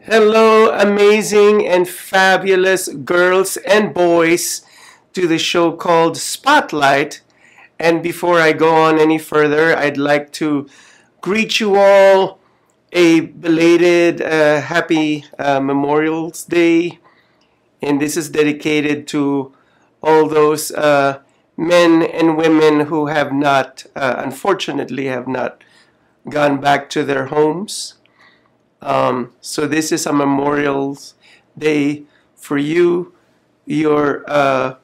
Hello, amazing and fabulous girls and boys, to the show called Spotlight. And before I go on any further, I'd like to greet you all a belated happy Memorial's Day. And this is dedicated to all those men and women who have not, unfortunately, have not gone back to their homes. So this is a Memorial's Day for you. Your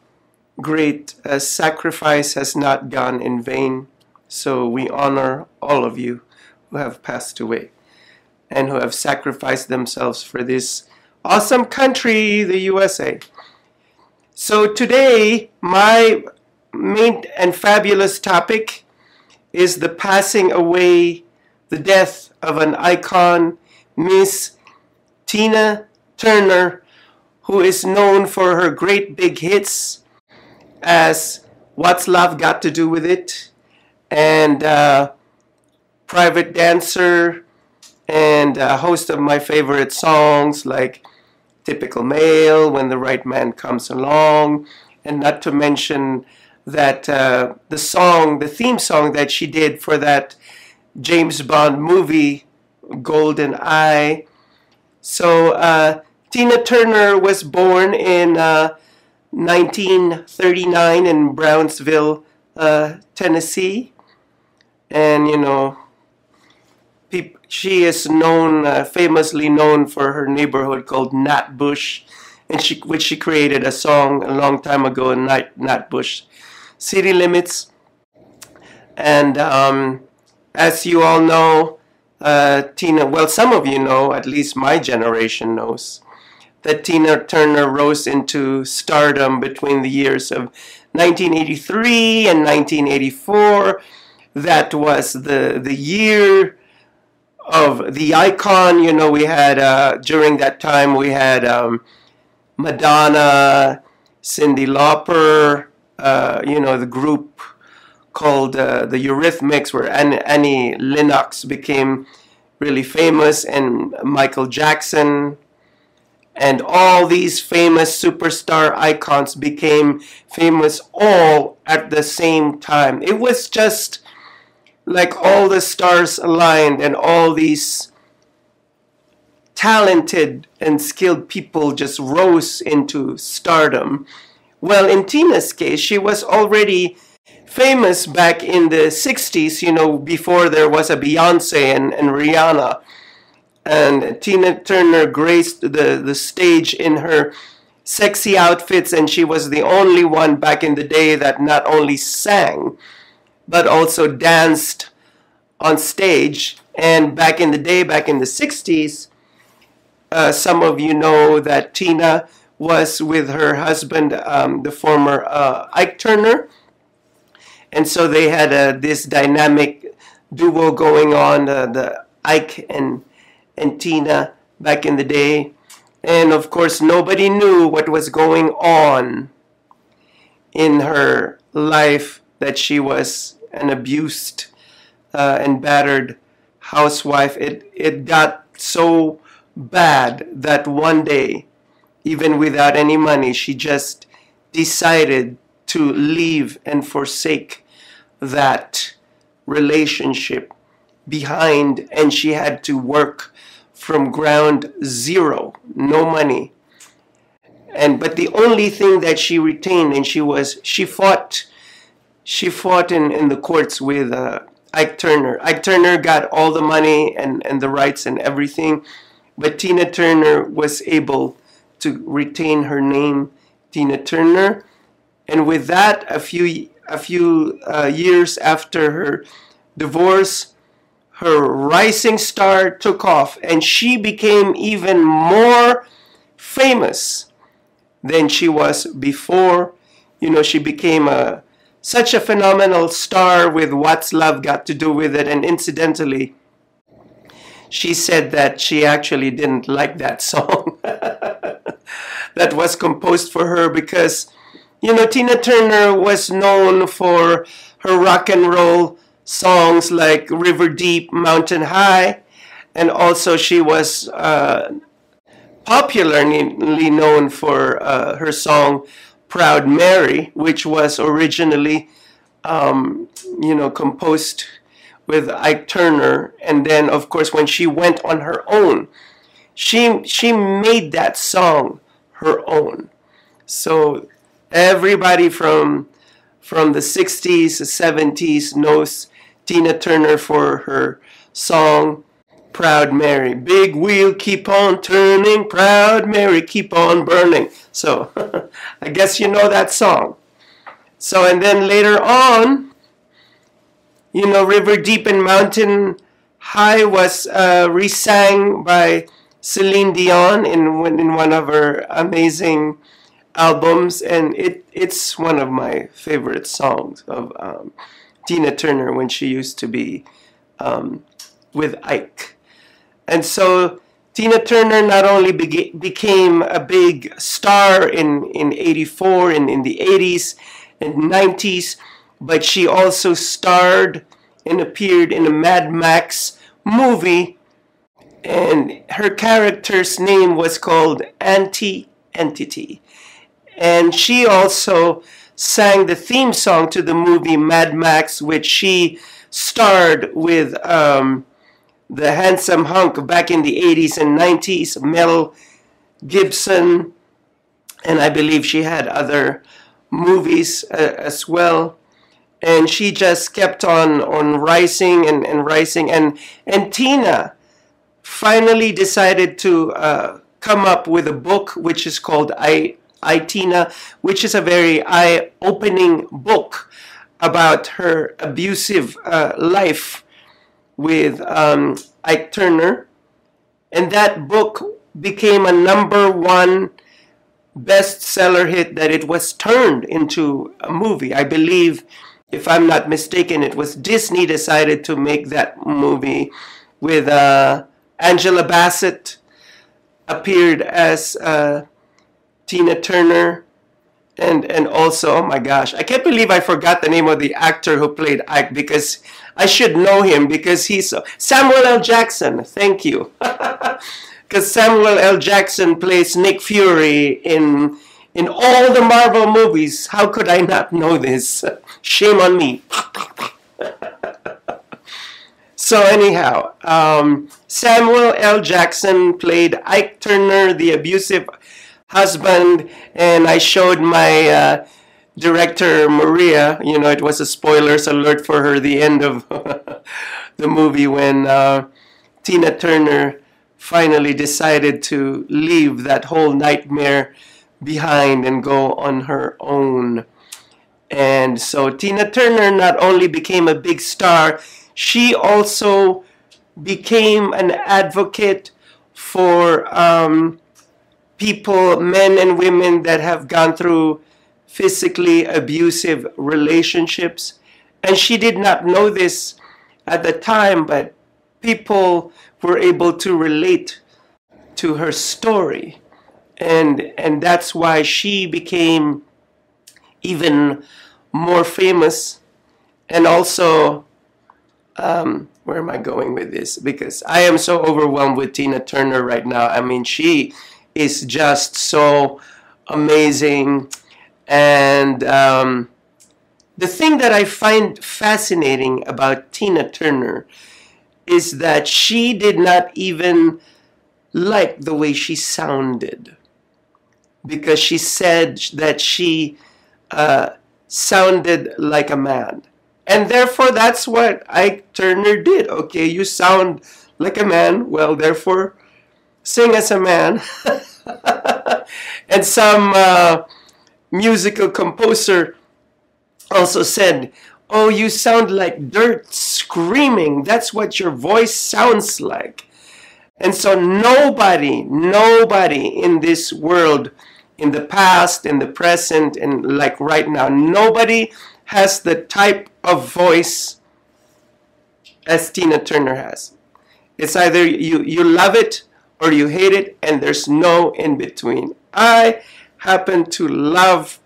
great sacrifice has not gone in vain. So we honor all of you who have passed away and who have sacrificed themselves for this awesome country, the USA. So today, my main and fabulous topic is the passing away, the death of an icon, Miss Tina Turner, who is known for her great big hits as What's Love Got to Do with It, and Private Dancer, and a host of my favorite songs like Typical Male, When the Right Man Comes Along, and not to mention that the theme song that she did for that James Bond movie, Golden Eye. So Tina Turner was born in 1939 in Brownsville, Tennessee, and she is famously known for her neighborhood called Natbush, and which she created a song a long time ago in Natbush City Limits. And as you all know, some of you know, at least my generation knows, that Tina Turner rose into stardom between the years of 1983 and 1984. That was the year of the icon. We had, during that time, we had Madonna, Cyndi Lauper, the group called the Eurythmics, where Annie Lennox became really famous, and Michael Jackson, and all these famous superstar icons became famous all at the same time. It was just like all the stars aligned, and all these talented and skilled people just rose into stardom. Well, in Tina's case, she was already famous back in the 60s, before there was a Beyonce and Rihanna. And Tina Turner graced the stage in her sexy outfits, and she was the only one back in the day that not only sang, but also danced on stage. And back in the day, back in the 60s, some of you know that Tina was with her husband, the former Ike Turner. And so they had this dynamic duo going on, the Ike and Tina back in the day. And of course, nobody knew what was going on in her life, that she was an abused and battered housewife. It got so bad that one day, even without any money, she just decided to leave and forsake that relationship behind, and she had to work from ground zero, no money. But the only thing that she retained, and she fought in the courts with Ike Turner. Ike Turner got all the money and the rights and everything, but Tina Turner was able to retain her name, Tina Turner. And with that, a few years after her divorce, her rising star took off, and she became even more famous than she was before. She became such a phenomenal star with What's Love Got to Do with It. And incidentally, she said that she actually didn't like that song that was composed for her, because Tina Turner was known for her rock and roll songs like River Deep, Mountain High, and also she was popularly known for her song Proud Mary, which was originally, composed with Ike Turner. And then, of course, when she went on her own, she made that song her own. So everybody from the 60s, the 70s knows Tina Turner for her song Proud Mary. Big wheel keep on turning, proud Mary keep on burning. So I guess you know that song. So, and then later on, River Deep and Mountain High was re-sang by Celine Dion in one of her amazing albums, and it's one of my favorite songs of Tina Turner when she used to be with Ike. And so Tina Turner not only became a big star in 84 and in the 80s and 90s, but she also starred and appeared in a Mad Max movie, and her character's name was called Anti-Entity. And she also sang the theme song to the movie Mad Max, which she starred with the handsome hunk back in the 80s and 90s, Mel Gibson, and I believe she had other movies as well. And she just kept on rising and rising. And Tina finally decided to come up with a book which is called I, Tina, which is a very eye-opening book about her abusive life with Ike Turner. And that book became a #1 bestseller hit that it was turned into a movie. I believe, if I'm not mistaken, it was Disney decided to make that movie with Angela Bassett appeared as Tina Turner. And also, oh my gosh, I can't believe I forgot the name of the actor who played Ike, because I should know him, because he's Samuel L. Jackson. Thank you. Because Samuel L. Jackson plays Nick Fury in all the Marvel movies. How could I not know this? Shame on me. So anyhow, Samuel L. Jackson played Ike Turner, the abusive husband, and I showed my director Maria, it was a spoilers alert for her, the end of the movie when Tina Turner finally decided to leave that whole nightmare behind and go on her own. And so Tina Turner not only became a big star, she also became an advocate for people, men and women that have gone through physically abusive relationships. And she did not know this at the time, but people were able to relate to her story. And that's why she became even more famous. And also, where am I going with this? Because I am so overwhelmed with Tina Turner right now. I mean, she is just so amazing. And the thing that I find fascinating about Tina Turner is that she did not even like the way she sounded, because she said that she sounded like a man. And therefore, that's what Ike Turner did. Okay, you sound like a man, well, therefore, sing as a man. And some musical composer also said, oh, you sound like dirt screaming. That's what your voice sounds like. And so nobody in this world, in the past, in the present, and like right now, nobody has the type of voice as Tina Turner has. It's either you love it or you hate it, and there's no in between. I happen to love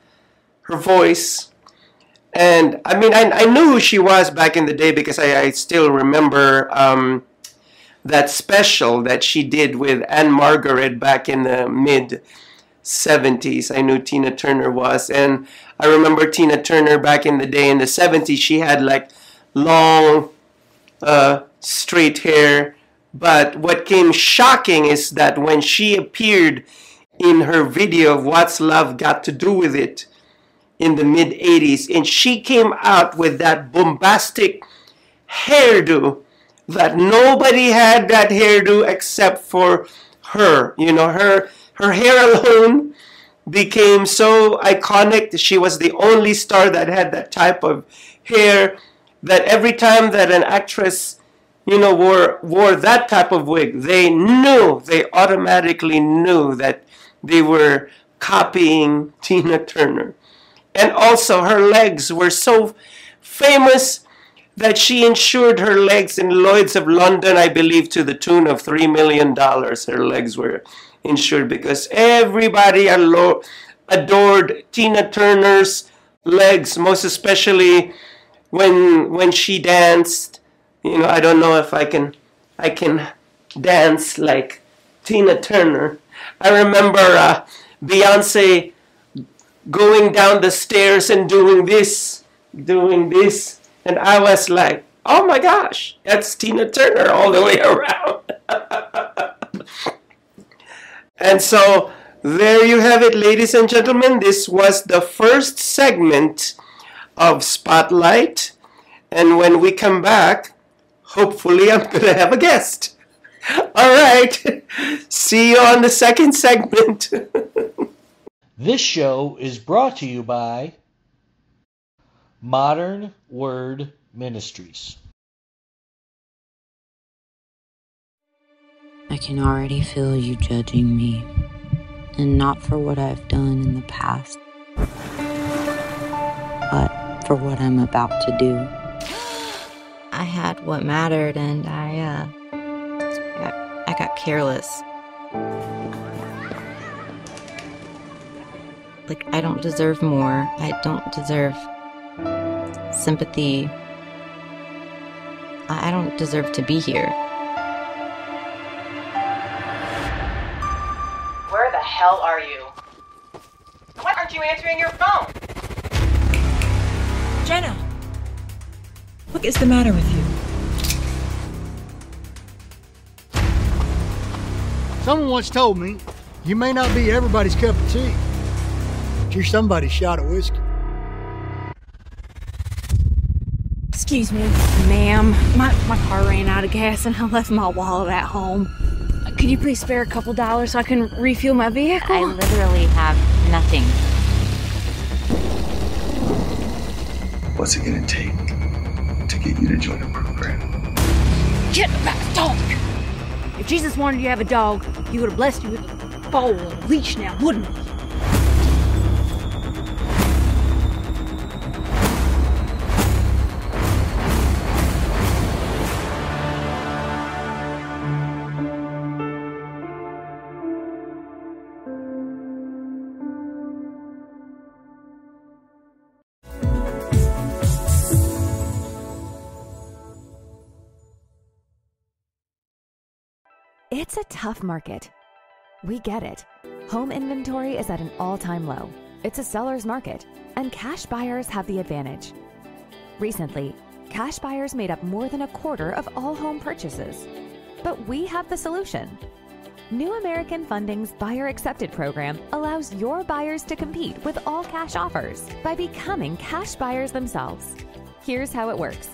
her voice. And I mean, I knew who she was back in the day, because I still remember that special that she did with Anne Margaret back in the mid 70s. I knew Tina Turner was, and I remember Tina Turner back in the day in the 70s. She had like long straight hair, but what came shocking is that when she appeared in her video of What's Love Got to Do With It in the mid 80s, and she came out with that bombastic hairdo that nobody had that hairdo except for her. You know, her hair alone became so iconic. She was the only star that had that type of hair, that every time that an actress, you know, wore that type of wig, they automatically knew that they were copying Tina Turner. And also her legs were so famous that she insured her legs in Lloyd's of London, I believe, to the tune of $3 million. Her legs were insured because everybody adored Tina Turner's legs, most especially when she danced. You know, I don't know if I can dance like Tina Turner. I remember Beyonce going down the stairs and doing this, and I was like, oh my gosh, that's Tina Turner all the way around. And so there you have it, ladies and gentlemen. This was the first segment of Spotlight. And when we come back, hopefully I'm going to have a guest. All right. See you on the second segment. This show is brought to you by Modern Word Ministries. I can already feel you judging me, and not for what I've done in the past, but for what I'm about to do. I had what mattered, and I got careless. Like, I don't deserve more. I don't deserve sympathy. I don't deserve to be here. Where the hell are you? Why aren't you answering your phone? Jenna! What is the matter with you? Someone once told me, you may not be everybody's cup of tea, but you're somebody's shot of whiskey. Excuse me, ma'am. My car ran out of gas and I left my wallet at home. Could you please spare a couple dollars so I can refuel my vehicle? I literally have nothing. What's it gonna take to get you to join the program? Get back, dog! If Jesus wanted you to have a dog, he would have blessed you with a foal and a leash now, wouldn't he? It's a tough market. We get it. Home inventory is at an all-time low. It's a seller's market, and cash buyers have the advantage. Recently, cash buyers made up more than a quarter of all home purchases. But we have the solution. New American Funding's Buyer Accepted program allows your buyers to compete with all cash offers by becoming cash buyers themselves. Here's how it works.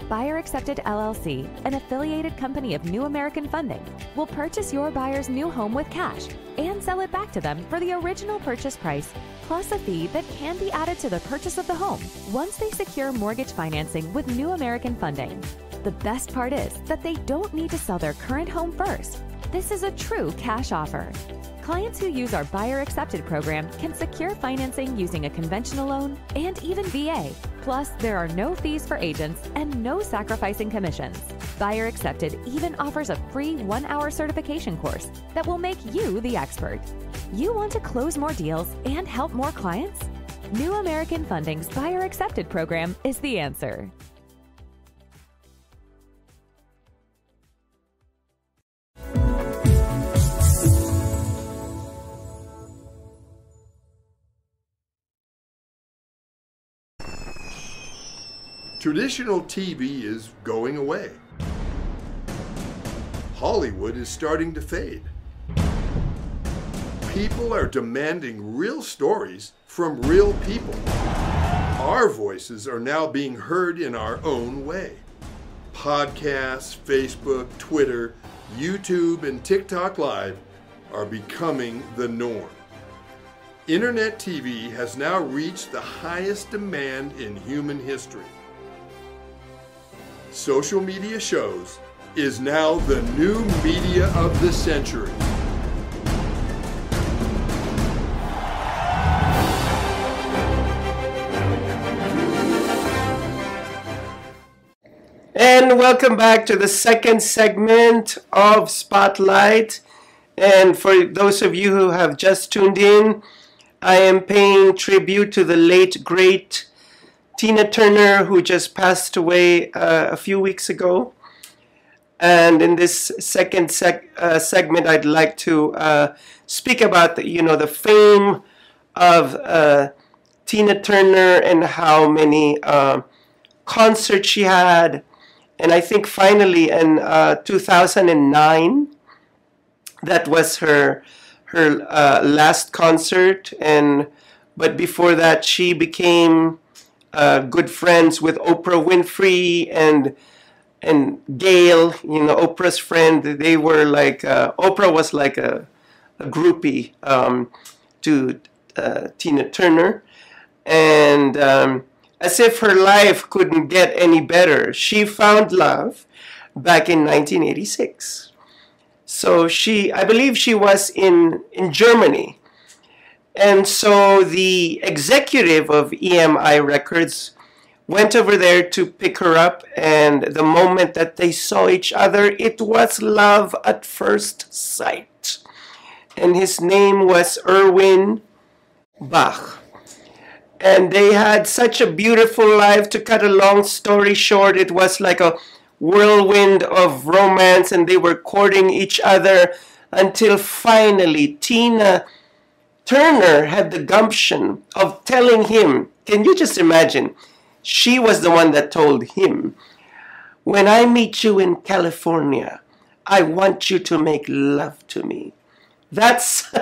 Buyer Accepted LLC, an affiliated company of New American Funding, will purchase your buyer's new home with cash and sell it back to them for the original purchase price, plus a fee that can be added to the purchase of the home once they secure mortgage financing with New American Funding. The best part is that they don't need to sell their current home first. This is a true cash offer. Clients who use our Buyer Accepted program can secure financing using a conventional loan and even VA. Plus, there are no fees for agents and no sacrificing commissions. Buyer Accepted even offers a free 1-hour certification course that will make you the expert. You want to close more deals and help more clients? New American Funding's Buyer Accepted program is the answer. Traditional TV is going away. Hollywood is starting to fade. People are demanding real stories from real people. Our voices are now being heard in our own way. Podcasts, Facebook, Twitter, YouTube, and TikTok Live are becoming the norm. Internet TV has now reached the highest demand in human history. Social media shows is now the new media of the century. And welcome back to the second segment of Spotlight. And for those of you who have just tuned in, I am paying tribute to the late, great Tina Turner, who just passed away a few weeks ago. And in this second segment, I'd like to speak about the fame of Tina Turner and how many concerts she had. And I think finally in 2009, that was her last concert. But before that, she became good friends with Oprah Winfrey and Gail, Oprah's friend. They were like, Oprah was like a groupie to Tina Turner. And as if her life couldn't get any better, she found love back in 1986. So I believe she was in Germany. And so the executive of EMI Records went over there to pick her up, and the moment that they saw each other, it was love at first sight. And his name was Erwin Bach. And they had such a beautiful life. To cut a long story short, it was like a whirlwind of romance, and they were courting each other until finally Tina Turner had the gumption of telling him, can you just imagine? She was the one that told him, when I meet you in California, I want you to make love to me. That's,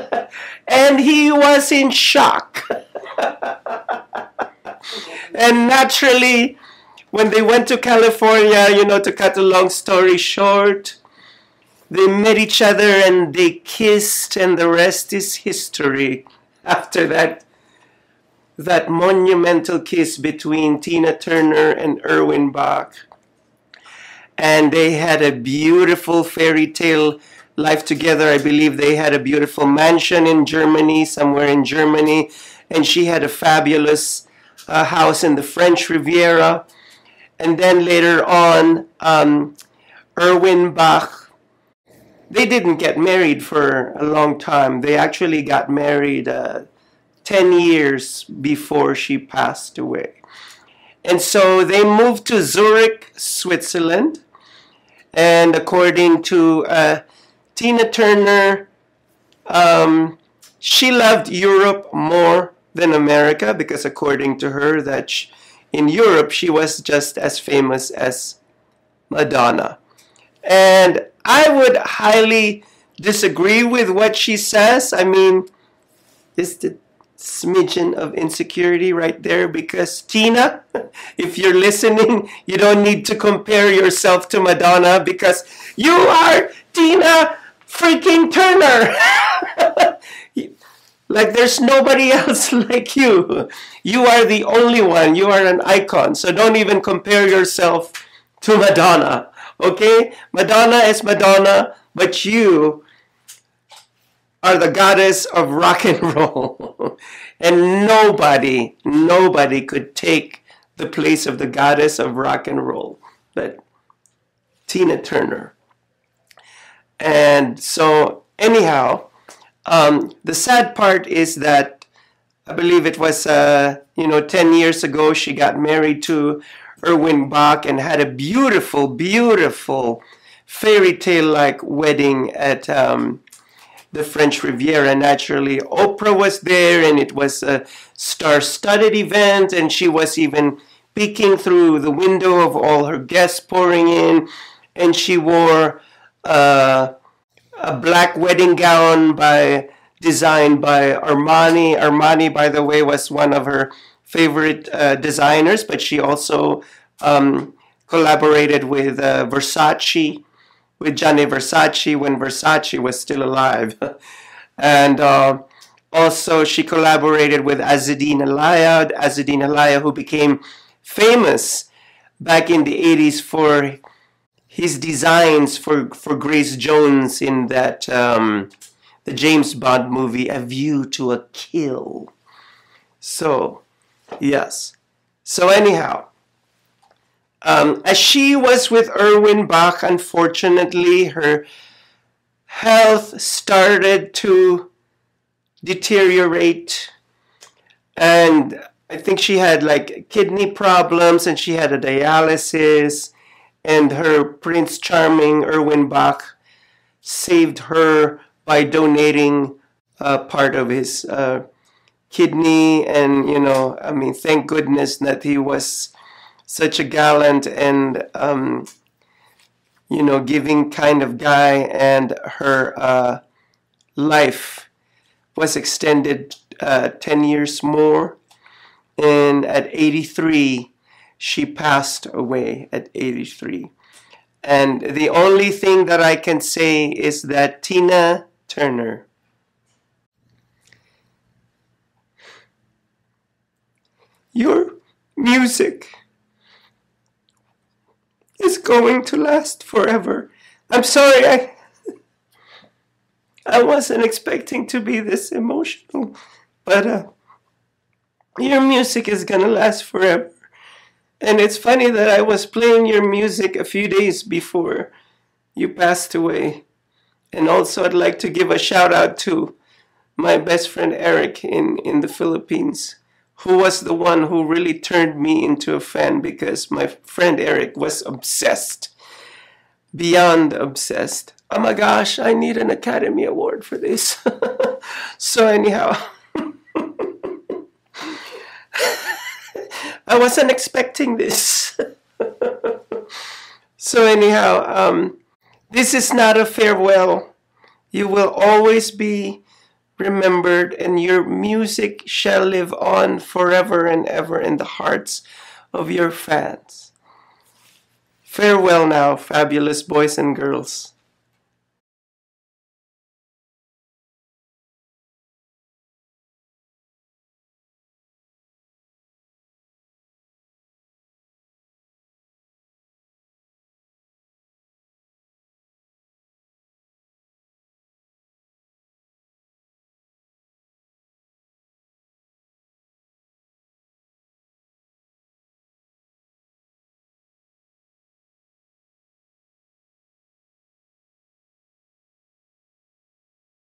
and he was in shock. And naturally, when they went to California, to cut a long story short, they met each other and they kissed, and the rest is history. After that monumental kiss between Tina Turner and Erwin Bach. And they had a beautiful fairy tale life together. I believe they had a beautiful mansion in Germany, somewhere in Germany. And she had a fabulous house in the French Riviera. And then later on, Erwin Bach, they didn't get married for a long time. They actually got married 10 years before she passed away. And so they moved to Zurich, Switzerland. And according to Tina Turner, she loved Europe more than America, because according to her, that in Europe she was just as famous as Madonna. And I would highly disagree with what she says. I mean, it's the smidgen of insecurity right there, because Tina, if you're listening, you don't need to compare yourself to Madonna, because you are Tina freaking Turner. Like there's nobody else like you. You are the only one. You are an icon. So don't even compare yourself to Madonna. Okay? Madonna is Madonna, but you are the goddess of rock and roll. And nobody could take the place of the goddess of rock and roll but Tina Turner. And so anyhow, the sad part is that I believe it was 10 years ago she got married to Erwin Bach and had a beautiful, beautiful fairy tale-like wedding at the French Riviera. Naturally, Oprah was there, and it was a star-studded event, and she was even peeking through the window of all her guests pouring in, and she wore a black wedding gown designed by Armani. Armani, by the way, was one of her favorite designers, but she also collaborated with Versace, with Gianni Versace when Versace was still alive. And also she collaborated with Azzedine Alaïa, who became famous back in the 80s for his designs for Grace Jones in that the James Bond movie, A View to a Kill. So, yes. So anyhow, as she was with Erwin Bach, unfortunately, her health started to deteriorate, and I think she had like kidney problems, and she had a dialysis, and her Prince Charming, Erwin Bach, saved her by donating part of his kidney. And, you know, I mean, thank goodness that he was such a gallant and, you know, giving kind of guy, and her life was extended 10 years more. And at 83, she passed away at 83. And the only thing that I can say is that Tina Turner, your music is going to last forever. I'm sorry, I wasn't expecting to be this emotional, but your music is gonna last forever. And it's funny that I was playing your music a few days before you passed away. And also I'd like to give a shout out to my best friend Eric in the Philippines, who was the one who really turned me into a fan, because my friend Eric was obsessed, beyond obsessed. Oh my gosh, I need an Academy Award for this. So anyhow, I wasn't expecting this. So anyhow, this is not a farewell. You will always be remembered, and your music shall live on forever and ever in the hearts of your fans. Farewell now, fabulous boys and girls.